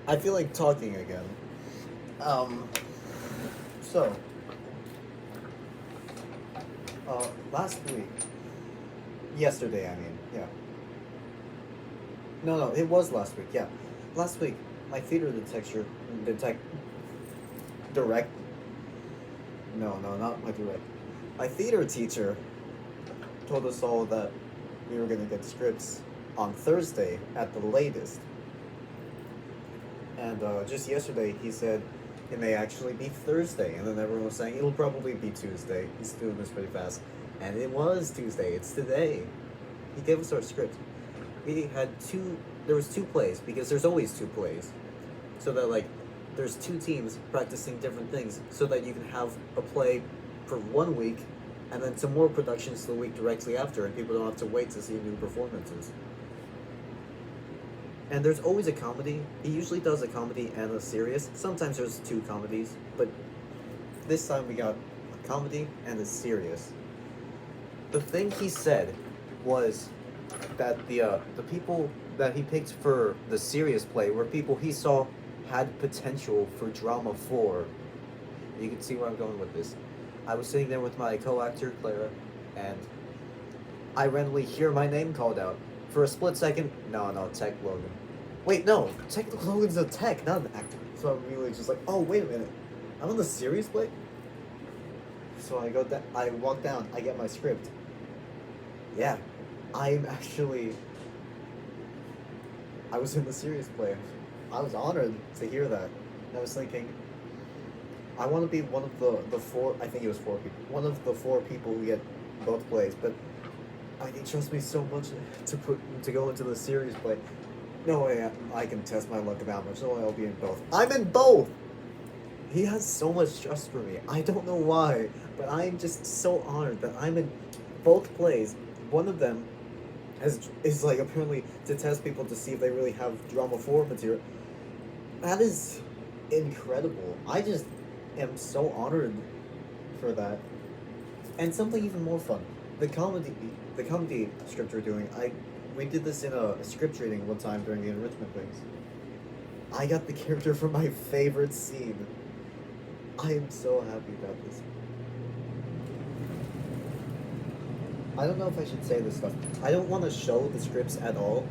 I feel like talking again. Um, so, last week, yesterday, I mean, yeah. No, it was last week, yeah. Last week, my theater direct, no, not my direct. My theater teacher told us all that we were gonna get scripts on Thursday at the latest. And just yesterday, he said it may actually be Thursday, and then everyone was saying it'll probably be Tuesday. He's doing this pretty fast, and it was Tuesday. It's today. He gave us our script. We had two. There was two plays because there's always two plays, so that like there's two teams practicing different things, so that you can have a play for 1 week, and then some more productions the week directly after, and people don't have to wait to see new performances. And there's always a comedy. He usually does a comedy and a serious. Sometimes there's two comedies, but this time we got a comedy and a serious. The thing he said was that the people that he picked for the serious play were people he saw had potential for drama for. You can see where I'm going with this. I was sitting there with my co-actor Clara, and I randomly hear my name called out. For a split second, no, Tech Logan. Wait, no, Tech Logan's a tech, not an actor. So I'm really just like, oh, wait a minute. I'm on the serious play? So I walk down, I get my script. Yeah, I was in the serious play. I was honored to hear that. And I was thinking, I want to be one of the four, I think it was four people, one of the four people who get both plays, but they trust me so much to go into the series play. No way I can test my luck about much. No way I'll be in both. I'm in both. He has so much trust for me. I don't know why, but I'm just so honored that I'm in both plays. One of them is like apparently to test people to see if they really have drama 4 material. That is incredible. I just am so honored for that. And something even more fun. The comedy script we're doing, we did this in a script reading one time during the enrichment things. I got the character from my favorite scene. I am so happy about this. I don't know if I should say this stuff. I don't want to show the scripts at all.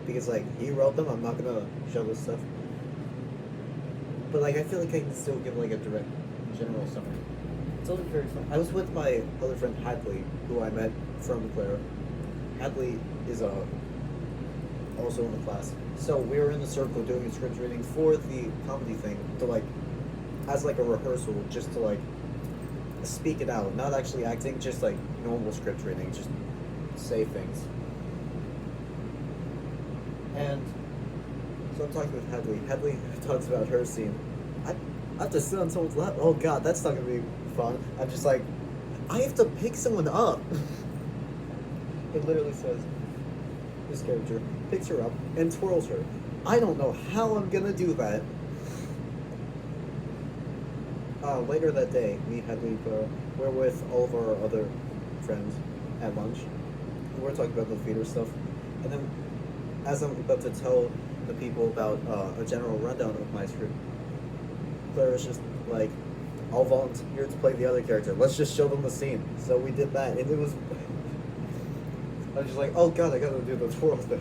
Because like he wrote them, I'm not gonna show this stuff. But like I feel like I can still give like a direct general summary. It's always very fun. I was with my other friend Hadley, who I met from Clara. Hadley is also in the class. So we were in the circle doing a script reading for the comedy thing to like as like a rehearsal, just to like speak it out, not actually acting, just like normal script reading, just say things. And so I'm talking with Hadley. Hadley talks about her scene. I have to sit on someone's lap. Oh god, that's not gonna be fun. I'm just like, I have to pick someone up. It literally says, this character picks her up and twirls her. I don't know how I'm gonna do that. Later that day, me and Hadley were with all of our other friends at lunch. We were talking about the theater stuff. And then, as I'm about to tell the people about a general rundown of my script, Clara's just like, I'll volunteer to play the other character. Let's just show them the scene. So we did that, and it was... I was just like, oh god, I gotta do the twirl thing.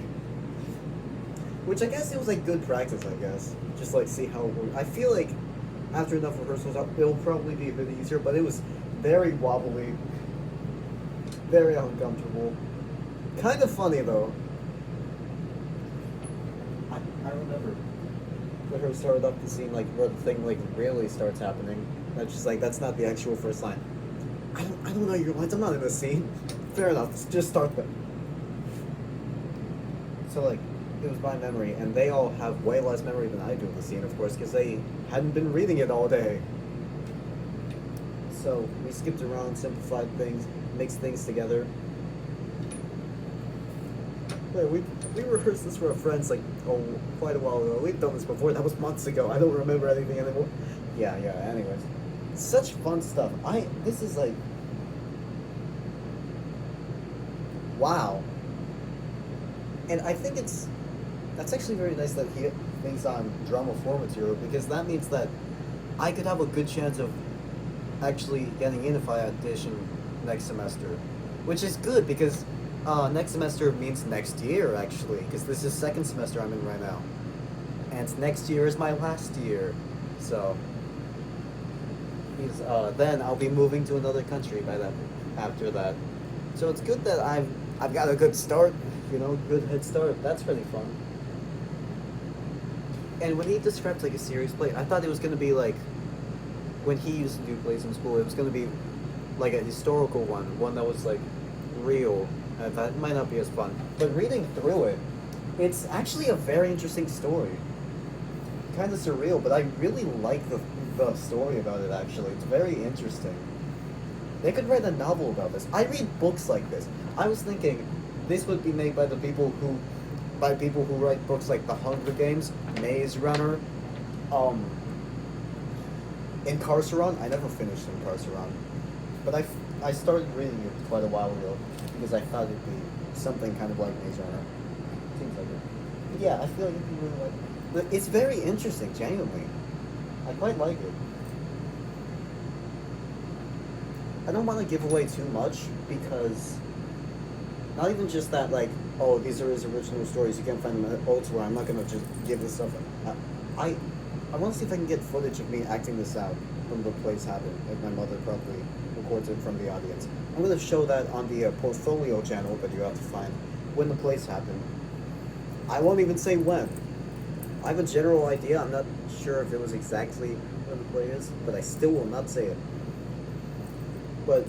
Which I guess it was like good practice, I guess. Just like see how it works. I feel like after enough rehearsals, it'll probably be a bit easier, but it was very wobbly, very uncomfortable. Kind of funny though. I remember when her started up the scene, like where the thing like really starts happening. That's just like that's not the actual first line. I don't know your lines. I'm not in the scene. Fair enough. Just start them. So like, it was by memory, and they all have way less memory than I do of the scene, of course, because they hadn't been reading it all day. So we skipped around, simplified things, mixed things together. Yeah, we rehearsed this for our friends like quite a while ago. We've done this before. That was months ago. I don't remember anything anymore. Yeah. Anyways, such fun stuff. This is like, wow. And I think it's That's actually very nice that he thinks I'm drama floor material because that means that I could have a good chance of actually getting in if I audition next semester, which is good because next semester means next year actually because this is second semester I'm in right now, and next year is my last year, so because, then I'll be moving to another country by that after that, so it's good that I've got a good start, good head start. That's really fun. And when he described like a serious play, I thought it was gonna be like when he used to do plays in school. It was gonna be like a historical one that was like real. And that might not be as fun. But reading through it, it's actually a very interesting story. Kind of surreal, but I really like the story about it. Actually, it's very interesting. They could write a novel about this. I read books like this. I was thinking this would be made by people who write books like The Hunger Games, Maze Runner, um, Incarceron. I never finished Incarceron, but I started reading it quite a while ago because I thought it'd be something kind of like Maze Runner. Seems like it. But yeah, I feel like it'd be really like. But it's very interesting, genuinely. I quite like it. I don't want to give away too much because not even just that, like, oh, these are his original stories. You can't find them elsewhere. I'm not gonna just give this stuff. I, I want to see if I can get footage of me acting this out when the plays happen. Like my mother probably records it from the audience. I'm gonna show that on the portfolio channel that you have to find when the plays happen. I won't even say when. I have a general idea. I'm not sure if it was exactly when the play is, but I still will not say it. But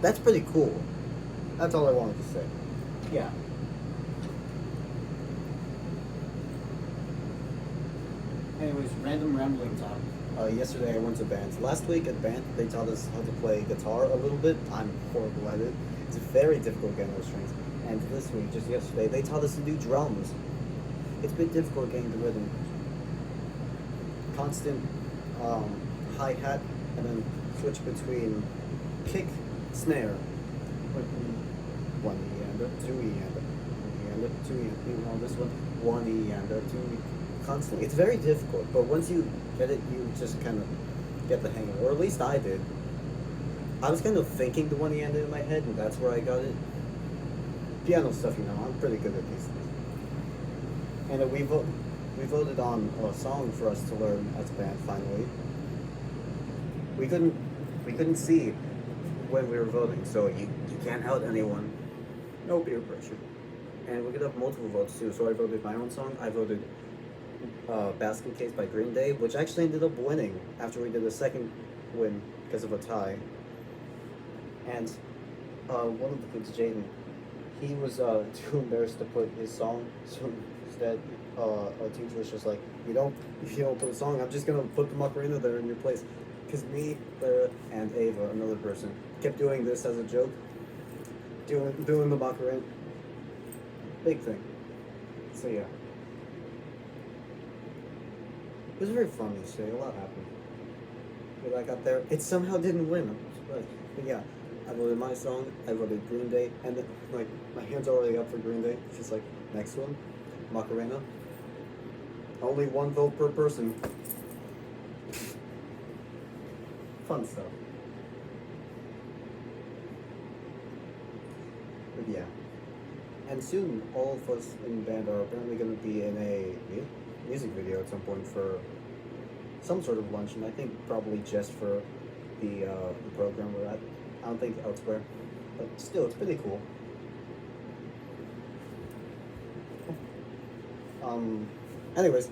that's pretty cool. That's all I wanted to say. Yeah. Anyways, random rambling talk. Yesterday I went to band. Last week at band they taught us how to play guitar a little bit. I'm horrible at it. It's very difficult getting those strings. And this week, just yesterday, they taught us to do drums. It's been difficult getting the rhythm. Constant hi-hat and then switch between kick, snare, one E and a 2 E and a 2 E, even on this one, 1 E and a 2 E, constantly. It's very difficult, but once you get it, you just kind of get the hang of it, or at least I did. I was kind of thinking the 1 E and a in my head, and that's where I got it. Piano stuff, I'm pretty good at these things. And we voted on a song for us to learn as a band finally. We couldn't see when we were voting, so you can't out anyone. No peer pressure. And we could have multiple votes too, so I voted my own song. I voted Basket Case by Green Day, which actually ended up winning after we did the second win because of a tie. And one of the kids, Jaden, he was too embarrassed to put his song, so instead our teacher was just like, if you don't put a song, I'm just gonna put the Macarena there in your place. Because me, Clara, and Ava, another person, kept doing this as a joke. Doing the Macarena. Big thing. So yeah. It was very fun yesterday, a lot happened. When I got there, it somehow didn't win, I'm surprised. But yeah, I voted my song, I voted Green Day, and then, like, my hand's already up for Green Day. It's just like, next one, Macarena. Only one vote per person. Fun stuff. But yeah. And soon, all of us in the band are apparently going to be in a music video at some point for some sort of luncheon. I think probably just for the program we're at. I don't think elsewhere. But still, it's pretty cool. Anyways,